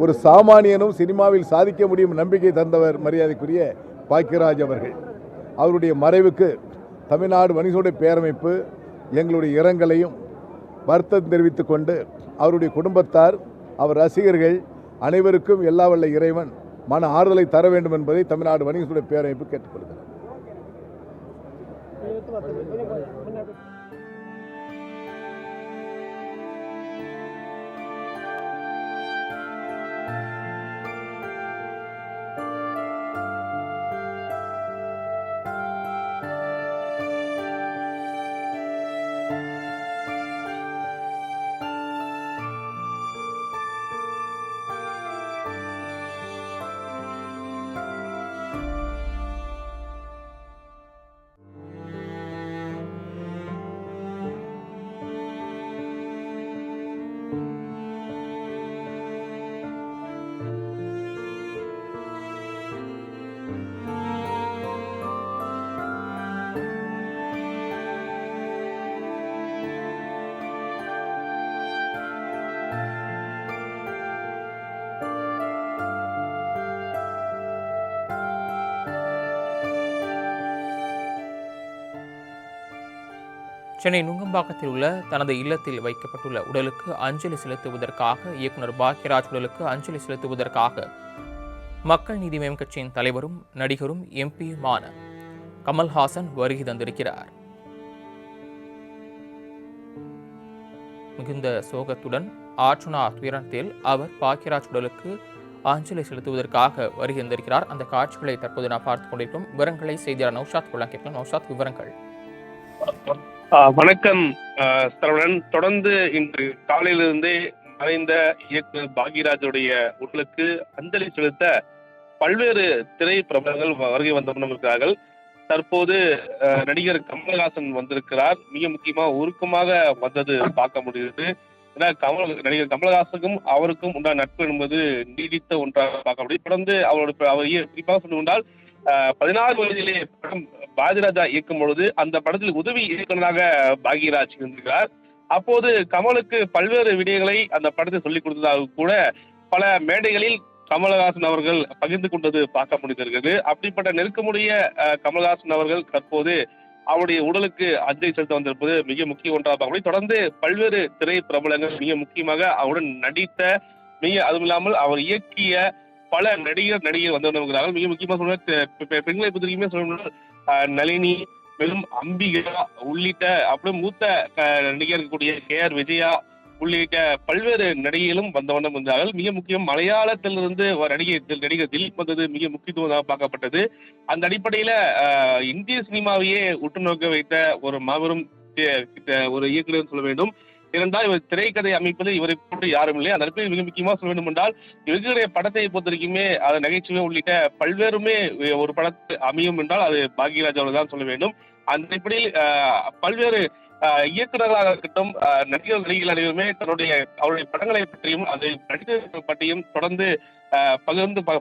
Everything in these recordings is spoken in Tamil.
ஒரு சாமானியனும் சினிமாவில் சாதிக்க முடியும் நம்பிக்கை தந்தவர் மரியாதைக்குரிய பாக்கியராஜ் அவர்கள். அவருடைய மறைவுக்கு தமிழ்நாடு வணிகர்களுடைய பேரமைப்பு எங்களுடைய இரங்கலையும் வருத்தம் தெரிவித்துக் கொண்டு அவருடைய குடும்பத்தார், அவர் ரசிகர்கள் அனைவருக்கும் எல்லா வல்ல இறைவன் மன ஆறுதலை தர வேண்டும் என்பதை தமிழ்நாடு வணிகர்களுடைய பேரமைப்பு கேட்டுக்கொள்கிறது. சென்னை நுங்கம்பாக்கத்தில் உள்ள தனது இல்லத்தில் வைக்கப்பட்டுள்ள உடலுக்கு அஞ்சலி செலுத்துவதற்காக இயக்குனர் பாக்யராஜ் உடலுக்கு அஞ்சலி செலுத்துவதற்காக மக்கள் நீதி மய்யம் கட்சியின் தலைவரும் நடிகரும் எம்பியுமான கமல்ஹாசன் வருகை தந்திருக்கிறார். மிகுந்த சோகத்துடன் ஆற்றுணா துயரத்தில் அவர் பாக்யராஜ் உடலுக்கு அஞ்சலி செலுத்துவதற்காக வருகை தந்திருக்கிறார். அந்த காட்சிகளை தற்போது நாம் பார்த்துக் கொண்டிருக்கிறோம். விவரங்களை செய்தியாளர் நௌஷாத் கொள்ள கேட்கலாம். நௌஷாத், விவரங்கள். வணக்கம் சரவணன். தொடர்ந்து இன்று காலையிலிருந்தே மறைந்த இயக்குனர் பாக்யராஜுடைய உடலுக்கு அஞ்சலி செலுத்த பல்வேறு திரை பிரபலங்கள் வருகை வந்திருக்கிறார்கள். தற்போது நடிகர் கமல்ஹாசன் வந்திருக்கிறார். மிக முக்கியமா உருக்கமாக வந்தது பார்க்க முடியுது. ஏன்னா நடிகர் கமல்ஹாசனுக்கும் அவருக்கும் உண்டான நட்பு என்பது நீடித்த ஒன்றாக பார்க்க முடியும். தொடர்ந்து அவர் குறிப்பாக சொல்லுவதால் 16 வயதிலே படம் பாரதிராஜா இயக்கும் பொழுது அந்த படத்தில் உதவி இயக்குநராக பாக்யராஜ் இருந்திருக்கிறார். அப்போது கமலுக்கு பல்வேறு விடயங்களை அந்த படத்தை சொல்லிக் கொடுத்ததாக கூட பல மேடைகளில் கமல்ஹாசன் அவர்கள் பகிர்ந்து கொண்டது பார்க்க முடிந்திருக்கிறது. அப்படிப்பட்ட நெருக்கமுடைய கமல்ஹாசன் அவர்கள் தற்போது அவருடைய உடலுக்கு அஞ்சலி செலுத்த வந்திருப்பது மிக முக்கிய ஒன்றாக பார்க்க முடியும். தொடர்ந்து பல்வேறு திரை பிரபலங்கள் மிக முக்கியமாக அவருடன் நடித்த அதுவும் இல்லாமல் அவர் இயக்கிய பல நடிகர் வந்திருக்கிறார்கள். மிக முக்கியமாக சொல்ல பெண்களை பத்திரிகையுமே சொல்லணும், நளினி, மேலும் அம்பிகா உள்ளிட்ட அப்படியே மூத்த நடிகர் இருக்கக்கூடிய KR விஜயா உள்ளிட்ட பல்வேறு நடிகைகளும் வந்த வண்ணம் இருந்தார்கள். மிக முக்கியம் மலையாளத்திலிருந்து நடிகர் திலீப் வந்தது மிக முக்கியத்துவமாக பார்க்கப்பட்டது. அந்த அடிப்படையில இந்திய சினிமாவையே உற்று நோக்க வைத்த ஒரு மாபெரும் ஒரு இயக்குனர் சொல்ல வேண்டும். ஏனென்றால் இவர் திரைக்கதை அமைப்பது இவரை போன்று யாரும் இல்லை. அந்த அடிப்படையில் மிக முக்கியமாக சொல்ல வேண்டும் என்றால் இவர்களுடைய படத்தை பொறுத்த வரைக்குமே அது நகைச்சுவை உள்ளிட்ட பல்வேறுமே ஒரு படத்தை அமையும் என்றால் அது பாக்யராஜ் அவர்கள் தான் சொல்ல வேண்டும். அந்த அடிப்படையில் பல்வேறு இயக்குநர்களாக இருக்கட்டும், நடிகர்கள் அனைவருமே அவருடைய படங்களை பற்றியும் அதை நடிகர்கள் பற்றியும் தொடர்ந்து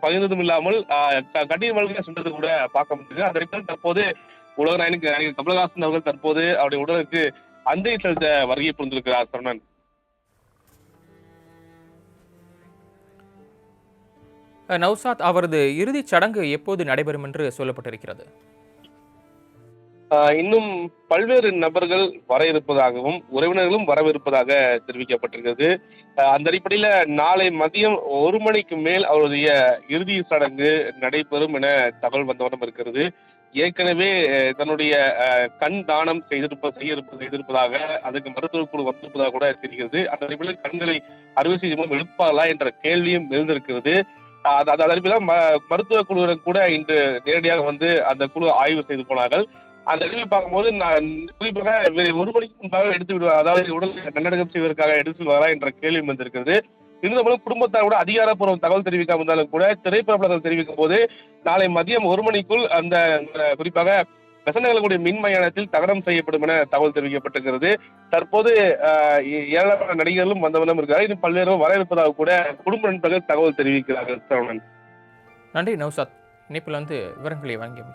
பகிர்ந்ததும் இல்லாமல் கண்ணீர் மல்க சென்றது கூட பார்க்க முடியுது. அந்த அடிப்படையில் தற்போது உலக நாயகன் கமல்ஹாசன் அவர்கள் தற்போது அவருடைய உடலுக்கு அஞ்சலி செலுத்த வருகை புரிந்திருக்கிறார். சரவணன், நௌஷாத், அவரது இறுதிச் சடங்கு எப்போது நடைபெறும் என்று சொல்லப்பட்டிருக்கிறது? இன்னும் பல்வேறு நபர்கள் வர இருப்பதாகவும் உறவினர்களும் வரவிருப்பதாக தெரிவிக்கப்பட்டிருக்கிறது. அந்த அடிப்படையில நாளை மதியம் 1 மணிக்கு மேல் அவருடைய இறுதி சடங்கு நடைபெறும் என தகவல் வந்தவண்ணம் இருக்கிறது. ஏற்கனவே தன்னுடைய கண் தானம் செய்திருப்பதாக அதுக்கு மருத்துவ குழு வந்திருப்பதாக கூட தெரிகிறது. அந்த அடிப்படையில் கண்களை அறுவை சிகிச்சை மூலம் எழுப்பாளா என்ற கேள்வியும் எழுந்திருக்கிறது. அந்த அடிப்படையில் மருத்துவ குழுவினர் கூட இன்று நேரடியாக வந்து அந்த குழு ஆய்வு செய்து போனார்கள். அந்த அறிவை பார்க்கும்போது நான் குறிப்பாக 1 மணிக்கு முன்பாக எடுத்து விடுவார், அதாவது உடல் நல்லடக்கம் செய்வதற்காக எடுத்து வருவாரா என்ற கேள்வி வந்திருக்கிறது. இருந்தபோதும் குடும்பத்தாரோட அதிகாரப்பூர்வ தகவல் தெரிவிக்காம இருந்தாலும் கூட திரைப்பிரபலங்கள் தெரிவிக்கும் போது நாளை மதியம் 1 மணிக்குள் அந்த குறிப்பாக பெசநகரக்கூடிய மின் மயானத்தில் தகனம் செய்யப்படும் என தகவல் தெரிவிக்கப்பட்டிருக்கிறது. தற்போது ஏராளமான நடிகர்களும் வந்தவண்ணம் இருக்கிறார். இன்னும் பல்வேறு வர இருப்பதாக கூட குடும்ப நண்பர்கள் தகவல் தெரிவிக்கிறார்கள். நன்றி நௌஷாத், இணைப்பில் வந்து விவரங்களை வழங்கிய